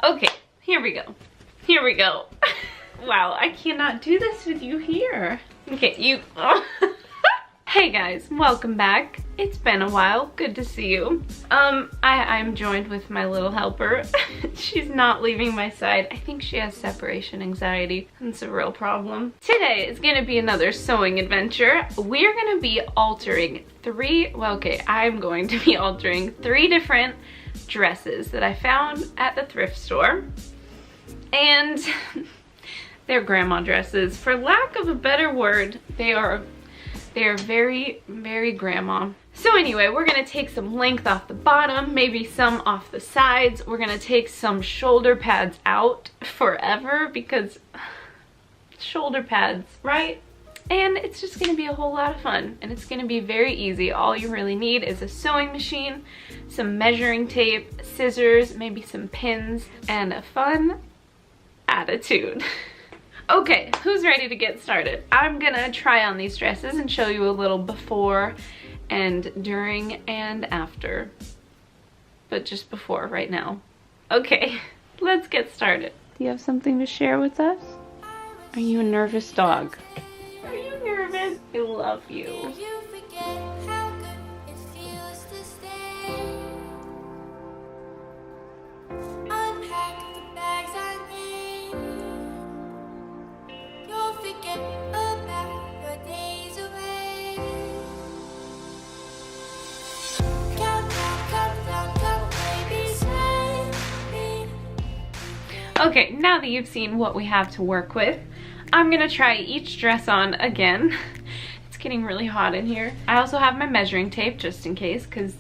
Okay, here we go. Here we go. Wow, I cannot do this with you here. Okay, you... Hey guys, welcome back. It's been a while. Good to see you. I'm joined with my little helper. She's not leaving my side. I think she has separation anxiety. It's a real problem. Today is gonna be another sewing adventure. We're gonna be altering I'm going to be altering 3 different dresses that I found at the thrift store. And they're grandma dresses. For lack of a better word, they are very, very grandma. So anyway, we're gonna take some length off the bottom, maybe some off the sides. We're gonna take some shoulder pads out forever because shoulder pads, right? And it's just gonna be a whole lot of fun, and it's gonna be very easy. All you really need is a sewing machine, some measuring tape, scissors, maybe some pins, and a fun attitude. Okay, who's ready to get started? I'm gonna try on these dresses and show you a little before and during and after. But just before right now. Okay, let's get started. Do you have something to share with us? Are you a nervous dog? Are you nervous? I love you. Okay, now that you've seen what we have to work with, I'm gonna try each dress on again. It's getting really hot in here. I also have my measuring tape just in case, because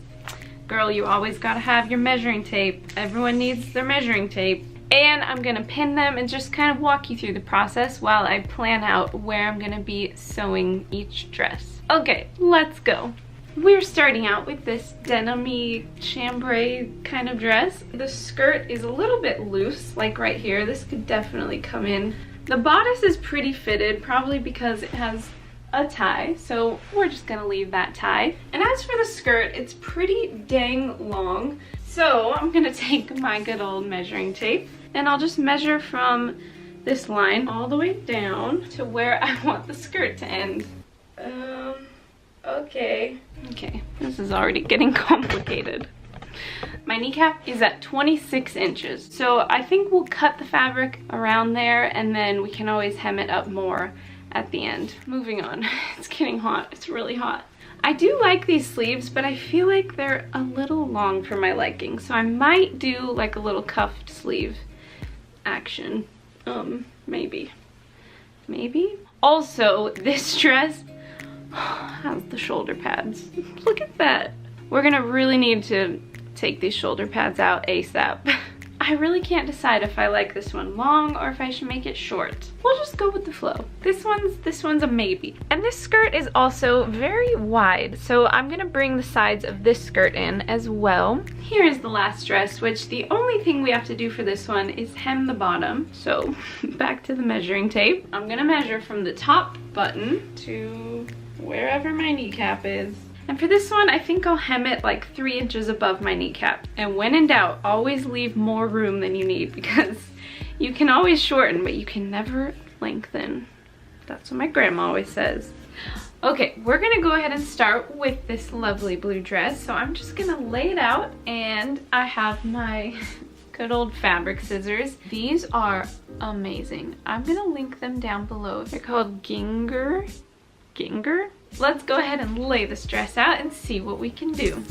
girl, you always gotta have your measuring tape. Everyone needs their measuring tape. And I'm gonna pin them and just kind of walk you through the process while I plan out where I'm gonna be sewing each dress. Okay, let's go. We're starting out with this denim-y chambray kind of dress. The skirt is a little bit loose, like right here. This could definitely come in. The bodice is pretty fitted, probably because it has a tie, so we're just gonna leave that tie. And as for the skirt, it's pretty dang long. So I'm gonna take my good old measuring tape and I'll just measure from this line all the way down to where I want the skirt to end. Okay, this is already getting complicated. My kneecap is at 26 inches, so I think we'll cut the fabric around there and then we can always hem it up more at the end. Moving on, it's getting hot, it's really hot. I do like these sleeves, but I feel like they're a little long for my liking, so I might do like a little cuffed sleeve action. Maybe. Also, this dress has the shoulder pads. Look at that. We're gonna really need to take these shoulder pads out ASAP. I really can't decide if I like this one long or if I should make it short. We'll just go with the flow. This one's a maybe. And this skirt is also very wide, so I'm gonna bring the sides of this skirt in as well. Here is the last dress, which the only thing we have to do for this one is hem the bottom. So back to the measuring tape. I'm gonna measure from the top button to wherever my kneecap is. And for this one, I think I'll hem it like 3 inches above my kneecap. And when in doubt, always leave more room than you need, because you can always shorten, but you can never lengthen. That's what my grandma always says. Okay, we're gonna go ahead and start with this lovely blue dress. So I'm just gonna lay it out, and I have my good old fabric scissors. These are amazing. I'm gonna link them down below. They're called Ginger? Let's go ahead and lay this dress out and see what we can do.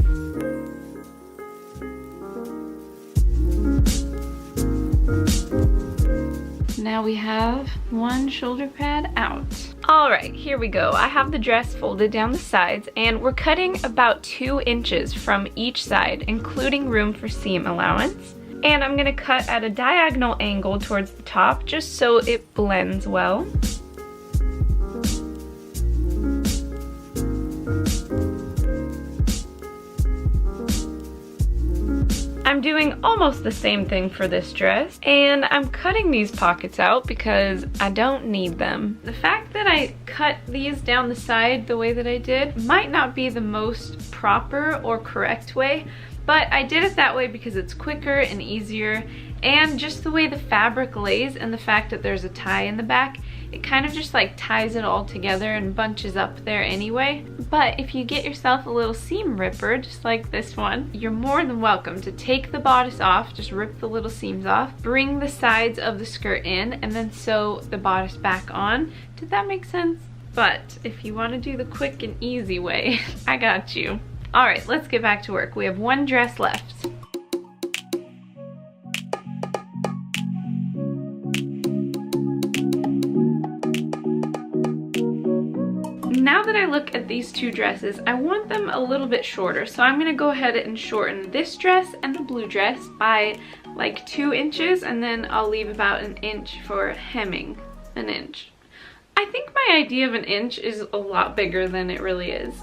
Now we have one shoulder pad out. All right, here we go. I have the dress folded down the sides, and we're cutting about 2 inches from each side, including room for seam allowance. And I'm gonna cut at a diagonal angle towards the top, just so it blends well. I'm doing almost the same thing for this dress, and I'm cutting these pockets out because I don't need them. The fact that I cut these down the side the way that I did might not be the most proper or correct way, but I did it that way because it's quicker and easier, and just the way the fabric lays and the fact that there's a tie in the back, it kind of just like ties it all together and bunches up there anyway. But if you get yourself a little seam ripper, just like this one, you're more than welcome to take the bodice off, just rip the little seams off, bring the sides of the skirt in, and then sew the bodice back on. Did that make sense? But if you want to do the quick and easy way, I got you. All right, let's get back to work. We have one dress left. Now that I look at these two dresses, I want them a little bit shorter. So I'm gonna go ahead and shorten this dress and the blue dress by like 2 inches, and then I'll leave about 1 inch for hemming. 1 inch. I think my idea of 1 inch is a lot bigger than it really is.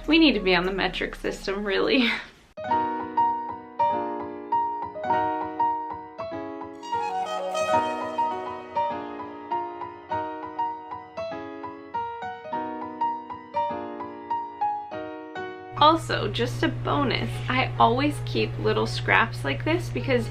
We need to be on the metric system, really. Also, just a bonus, I always keep little scraps like this because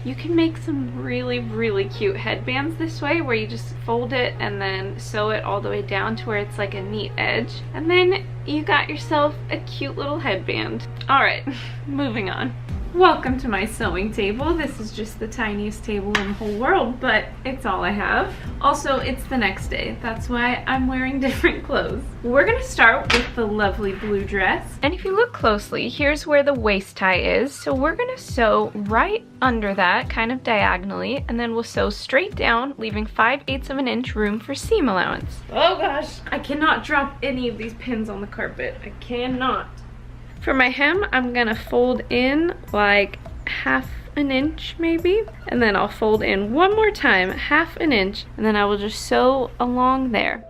you can make some really, really cute headbands this way, where you just fold it and then sew it all the way down to where it's like a neat edge. And then you got yourself a cute little headband. All right, moving on. Welcome to my sewing table. This is just the tiniest table in the whole world, but it's all I have. Also, it's the next day. That's why I'm wearing different clothes. We're gonna start with the lovely blue dress. And if you look closely, here's where the waist tie is. So we're gonna sew right under that, kind of diagonally, and then we'll sew straight down, leaving 5/8 of an inch room for seam allowance. Oh gosh, I cannot drop any of these pins on the carpet. I cannot. For my hem, I'm gonna fold in like 1/2 inch maybe, and then I'll fold in one more time, 1/2 inch, and then I will just sew along there.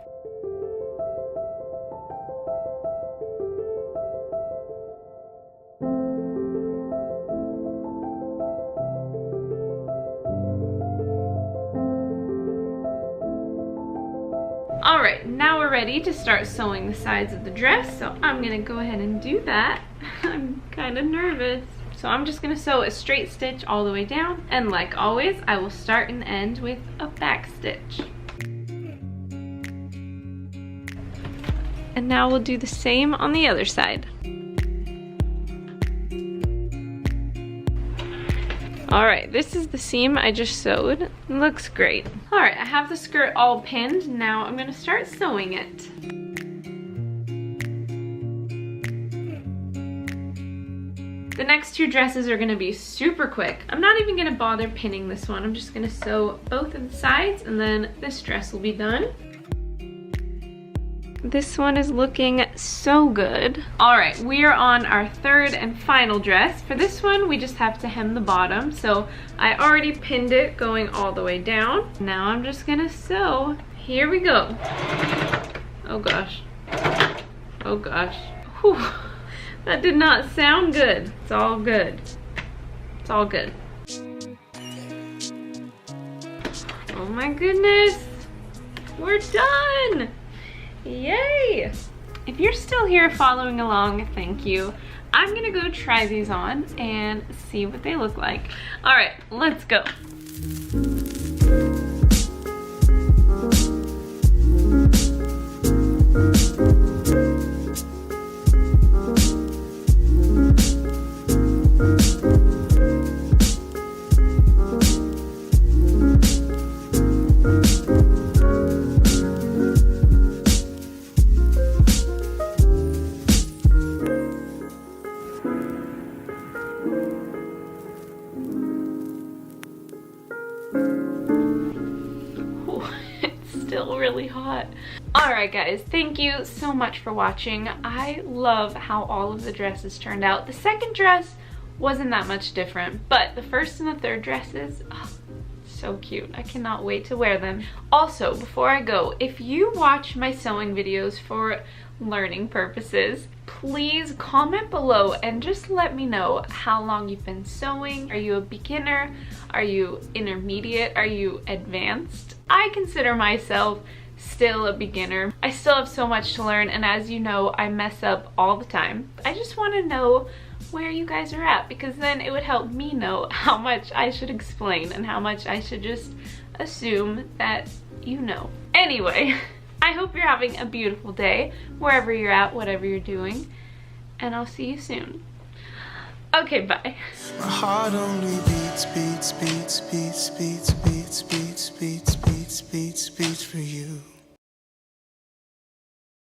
Alright, now we're ready to start sewing the sides of the dress, so I'm gonna go ahead and do that. I'm kind of nervous. So I'm just gonna sew a straight stitch all the way down, and like always, I will start and end with a back stitch. And now we'll do the same on the other side. Alright, this is the seam I just sewed. It looks great. Alright, I have the skirt all pinned. Now I'm gonna start sewing it. The next two dresses are gonna be super quick. I'm not even gonna bother pinning this one. I'm just gonna sew both of the sides, and then this dress will be done. This one is looking so good. All right, we are on our third and final dress. For this one, we just have to hem the bottom. So I already pinned it going all the way down. Now I'm just gonna sew. Here we go. Oh gosh. Oh gosh. Whew. That did not sound good. It's all good. It's all good. Oh my goodness. We're done. Yay! If you're still here following along, thank you. I'm gonna go try these on and see what they look like. All right, let's go. Really hot. Alright guys, thank you so much for watching. I love how all of the dresses turned out. The second dress wasn't that much different, but the first and the third dresses, oh, so cute. I cannot wait to wear them. Also, before I go, if you watch my sewing videos for learning purposes, please comment below and just let me know how long you've been sewing. Are you a beginner? Are you intermediate? Are you advanced? I consider myself still a beginner. I still have so much to learn, and as you know, I mess up all the time. I just want to know where you guys are at, because then it would help me know how much I should explain and how much I should just assume that you know. Anyway, I hope you're having a beautiful day wherever you're at, whatever you're doing, and I'll see you soon. Okay, bye. My heart only beats, beats, beats, beats, beats, beats, beats, beats, beats, beats, beats for you.